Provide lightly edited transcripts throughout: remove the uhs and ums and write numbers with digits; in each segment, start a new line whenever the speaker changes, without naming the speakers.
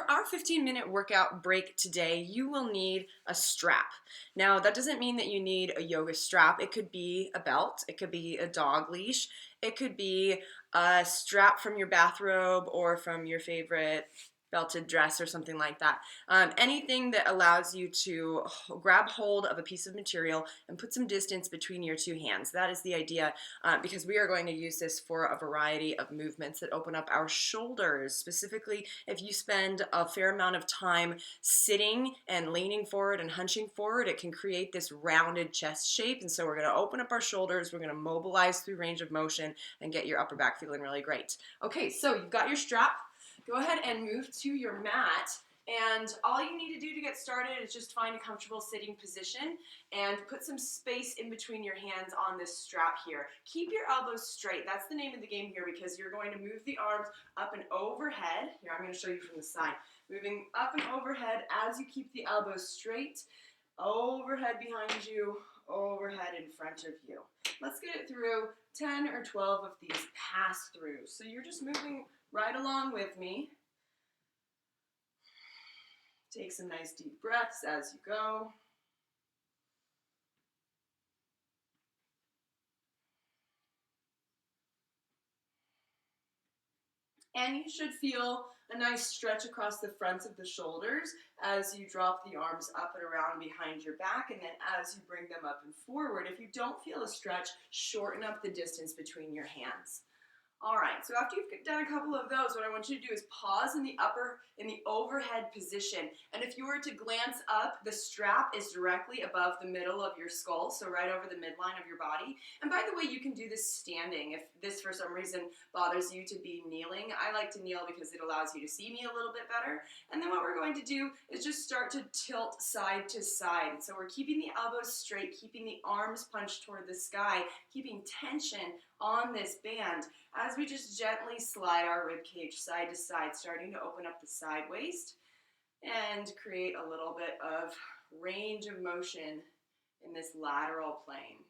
For our 15-minute workout break today, you will need a strap. Now, that doesn't mean that you need a yoga strap. It could be a belt, it could be a dog leash, it could be a strap from your bathrobe or from your favorite belted dress or something like that. Anything that allows you to grab hold of a piece of material and put some distance between your two hands. That is the idea, because we are going to use this for a variety of movements that open up our shoulders. Specifically, if you spend a fair amount of time sitting and leaning forward and hunching forward, it can create this rounded chest shape. And so we're going to open up our shoulders, we're going to mobilize through range of motion and get your upper back feeling really great. Okay, so you've got your strap. Go ahead and move to your mat, and all you need to do to get started is just find a comfortable sitting position and put some space in between your hands on this strap here. Keep your elbows straight. That's the name of the game here, because you're going to move the arms up and overhead. Here, I'm going to show you from the side. Moving up and overhead as you keep the elbows straight, overhead behind you, overhead in front of you. Let's get it through 10 or 12 of these pass-throughs. So you're just moving right along with me. Take some nice deep breaths as you go. And you should feel a nice stretch across the fronts of the shoulders as you drop the arms up and around behind your back, and then as you bring them up and forward. If you don't feel a stretch, shorten up the distance between your hands. All right, so after you've done a couple of those, what I want you to do is pause in the overhead position. And if you were to glance up, the strap is directly above the middle of your skull, so right over the midline of your body. And by the way, you can do this standing. If this for some reason bothers you to be kneeling, I like to kneel because it allows you to see me a little bit better. And then what we're going to do is just start to tilt side to side. So we're keeping the elbows straight, keeping the arms punched toward the sky, keeping tension on this band as we just gently slide our rib cage side to side, starting to open up the side waist and create a little bit of range of motion in this lateral plane.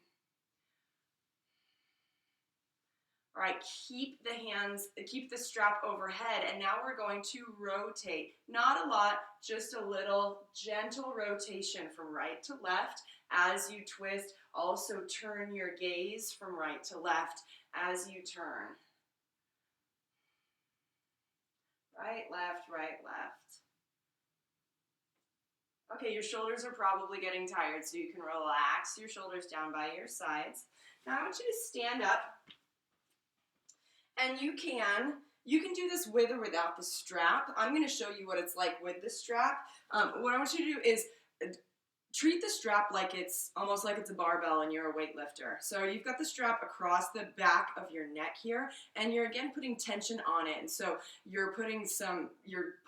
All right, keep the strap overhead, and now we're going to rotate. Not a lot, just a little gentle rotation from right to left as you twist. Also turn your gaze from right to left as you turn. Right, left, right, left. Okay, your shoulders are probably getting tired, so you can relax your shoulders down by your sides. Now I want you to stand up, and you can do this with or without the strap. I'm going to show you what it's like with the strap. What I want you to do is treat the strap like it's almost like it's a barbell and you're a weightlifter. So you've got the strap across the back of your neck here, and you're again putting tension on it. And so you're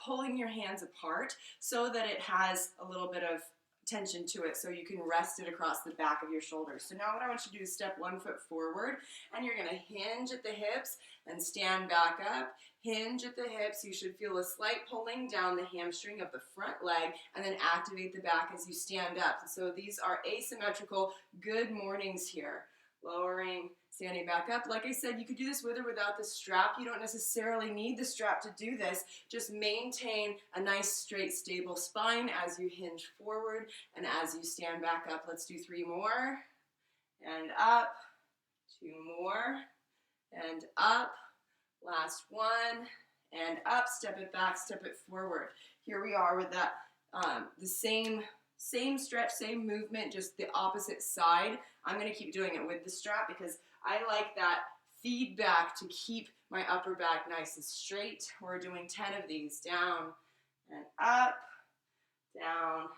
pulling your hands apart so that it has a little bit of tension to it, so you can rest it across the back of your shoulders. So now what I want you to do is step 1 foot forward, and you're going to hinge at the hips and stand back up. Hinge at the hips. You should feel a slight pulling down the hamstring of the front leg, and then activate the back as you stand up. So these are asymmetrical good mornings here. Lowering, standing back up. Like I said, you could do this with or without the strap. You don't necessarily need the strap to do this. Just maintain a nice, straight, stable spine as you hinge forward and as you stand back up. Let's do 3 more. And up. 2 more. And up. Last 1. And up. Step it back, step it forward. Here we are with that, the same stretch, same movement, just the opposite side. I'm going to keep doing it with the strap because I like that feedback to keep my upper back nice and straight. We're doing 10 of these. Down and up, down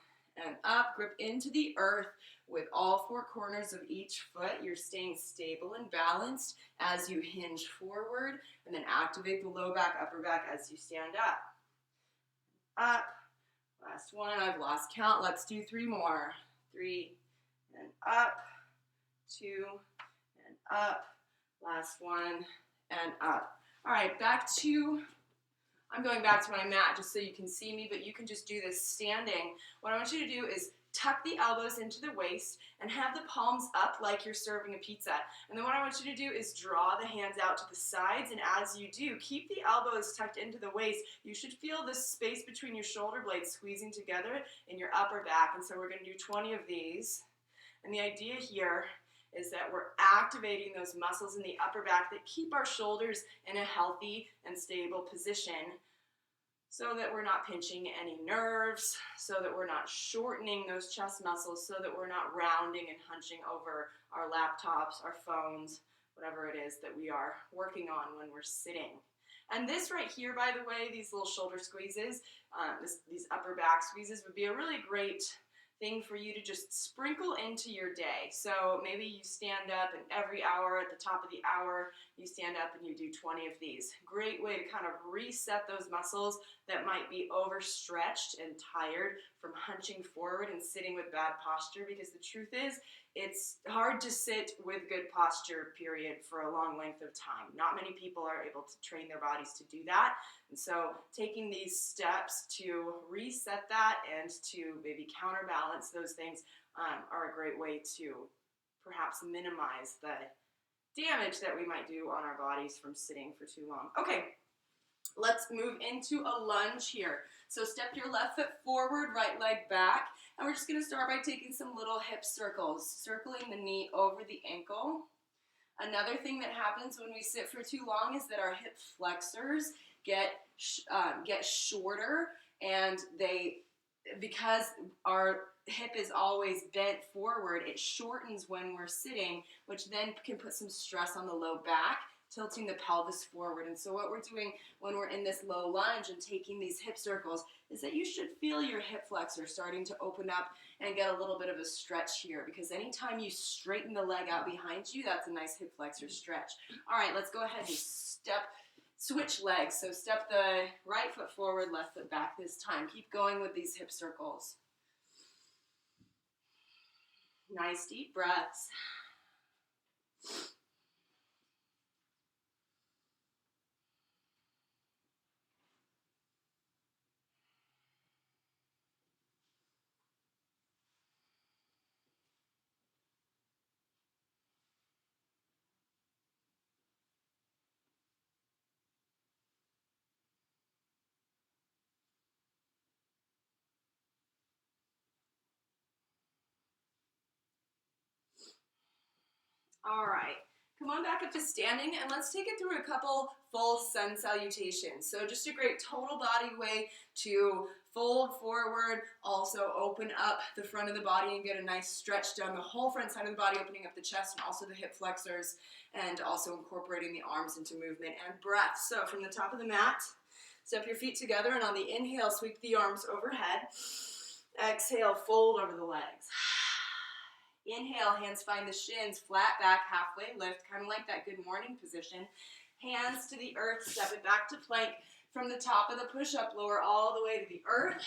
and up. Grip into the earth with all 4 corners of each foot. You're staying stable and balanced as you hinge forward, and then activate the low back, upper back as you stand up. Up. Last 1, I've lost count. Let's do 3 more. 3 and up, 2 and up, last 1 and up. All right, I'm going back to my mat just so you can see me, but you can just do this standing. What I want you to do is tuck the elbows into the waist, and have the palms up like you're serving a pizza. And then what I want you to do is draw the hands out to the sides, and as you do, keep the elbows tucked into the waist. You should feel the space between your shoulder blades squeezing together in your upper back. And so we're going to do 20 of these. And the idea here is that we're activating those muscles in the upper back that keep our shoulders in a healthy and stable position, so that we're not pinching any nerves, so that we're not shortening those chest muscles, so that we're not rounding and hunching over our laptops, our phones, whatever it is that we are working on when we're sitting. And this right here, by the way, these little shoulder squeezes, these upper back squeezes would be a really great thing for you to just sprinkle into your day. So maybe you stand up and every hour at the top of the hour, you stand up and you do 20 of these. Great way to kind of reset those muscles that might be overstretched and tired from hunching forward and sitting with bad posture, because the truth is, it's hard to sit with good posture, period, for a long length of time. Not many people are able to train their bodies to do that. And so taking these steps to reset that and to maybe counterbalance those things are a great way to perhaps minimize the damage that we might do on our bodies from sitting for too long. Okay, let's move into a lunge here. So step your left foot forward, right leg back, and we're just going to start by taking some little hip circles, circling the knee over the ankle. Another thing that happens when we sit for too long is that our hip flexors get shorter, and because our hip is always bent forward, it shortens when we're sitting, which then can put some stress on the low back, tilting the pelvis forward. And so what we're doing when we're in this low lunge and taking these hip circles is that you should feel your hip flexor starting to open up and get a little bit of a stretch here, because anytime you straighten the leg out behind you, that's a nice hip flexor stretch. All right, let's go ahead and switch legs. So step the right foot forward, left foot back this time. Keep going with these hip circles. Nice deep breaths. All right, come on back up to standing, and let's take it through a couple full sun salutations. So just a great total body way to fold forward, also open up the front of the body and get a nice stretch down the whole front side of the body, opening up the chest and also the hip flexors, and also incorporating the arms into movement and breath. So from the top of the mat, step your feet together, and on the inhale, sweep the arms overhead. Exhale, fold over the legs. Inhale, hands find the shins, flat back, halfway lift, kind of like that good morning position. Hands to the earth, step it back to plank. From the top of the push-up, lower all the way to the earth.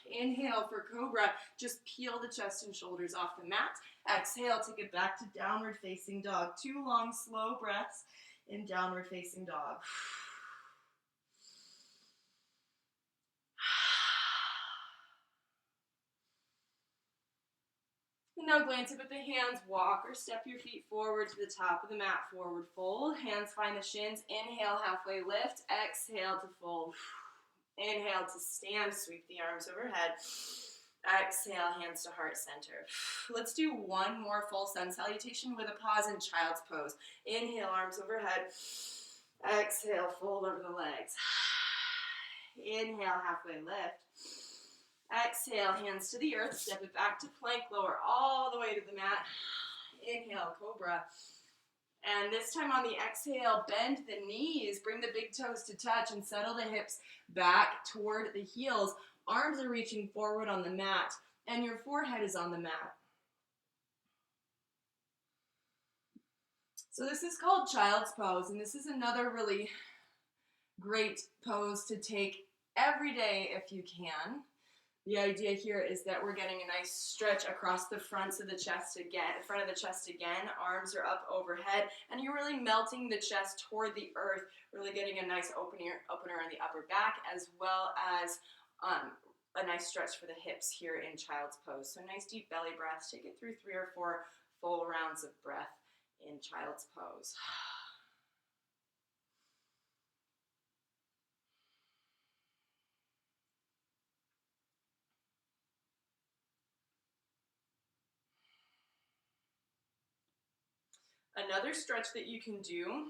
Inhale for cobra, just peel the chest and shoulders off the mat. Exhale, take it back to downward facing dog. 2 long, slow breaths in downward facing dog. Now glance up at the hands, walk or step your feet forward to the top of the mat, forward fold. Hands find the shins, inhale, halfway lift, exhale to fold. Inhale to stand, sweep the arms overhead. Exhale, hands to heart center. Let's do one more full sun salutation with a pause in child's pose. Inhale, arms overhead. Exhale, fold over the legs. Inhale, halfway lift. Exhale, hands to the earth, step it back to plank, lower all the way to the mat. Inhale, cobra. And this time on the exhale, bend the knees, bring the big toes to touch and settle the hips back toward the heels. Arms are reaching forward on the mat, and your forehead is on the mat. So this is called child's pose, and this is another really great pose to take every day if you can. The idea here is that we're getting a nice stretch across the front of the chest again, arms are up overhead, and you're really melting the chest toward the earth, really getting a nice opener in the upper back, as well as a nice stretch for the hips here in child's pose. So nice deep belly breaths. Take it through 3 or 4 full rounds of breath in child's pose. Another stretch that you can do,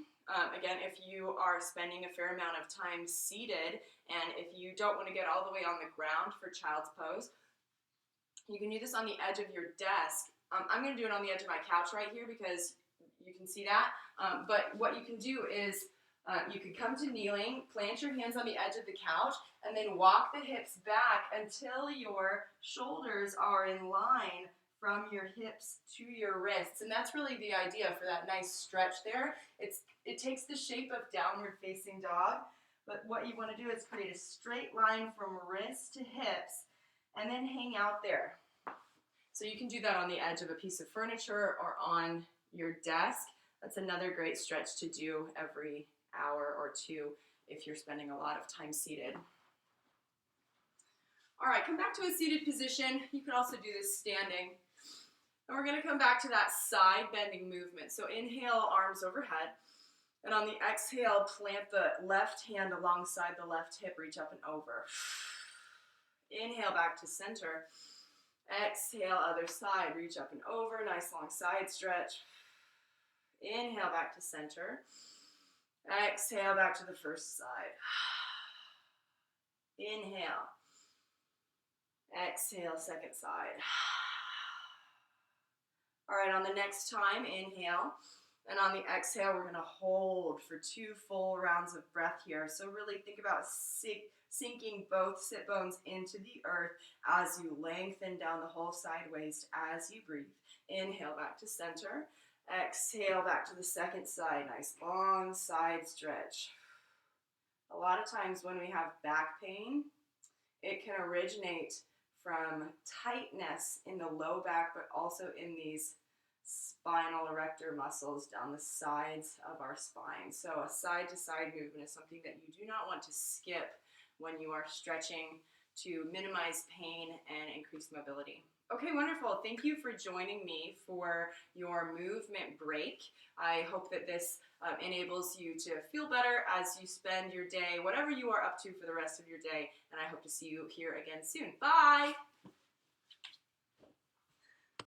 again, if you are spending a fair amount of time seated, and if you don't want to get all the way on the ground for child's pose, you can do this on the edge of your desk. I'm going to do it on the edge of my couch right here because you can see that. But what you can do is you can come to kneeling, plant your hands on the edge of the couch, and then walk the hips back until your shoulders are in line from your hips to your wrists. And that's really the idea for that nice stretch there. It takes the shape of downward facing dog, but what you want to do is create a straight line from wrist to hips and then hang out there. So you can do that on the edge of a piece of furniture or on your desk. That's another great stretch to do every hour or two if you're spending a lot of time seated. All right, come back to a seated position. You can also do this standing. And we're going to come back to that side bending movement. So inhale, arms overhead. And on the exhale, plant the left hand alongside the left hip, reach up and over. Inhale back to center. Exhale, other side, reach up and over. Nice long side stretch. Inhale back to center. Exhale back to the first side. Inhale. Exhale, second side. All right, on the next time, inhale. And on the exhale, we're going to hold for 2 full rounds of breath here. So really think about sinking both sit bones into the earth as you lengthen down the whole side waist as you breathe. Inhale back to center. Exhale back to the second side. Nice long side stretch. A lot of times when we have back pain, it can originate from tightness in the low back, but also in these spinal erector muscles down the sides of our spine. So a side-to-side movement is something that you do not want to skip when you are stretching to minimize pain and increase mobility. Okay, wonderful. Thank you for joining me for your movement break. I hope that this enables you to feel better as you spend your day, whatever you are up to for the rest of your day, and I hope to see you here again soon. Bye!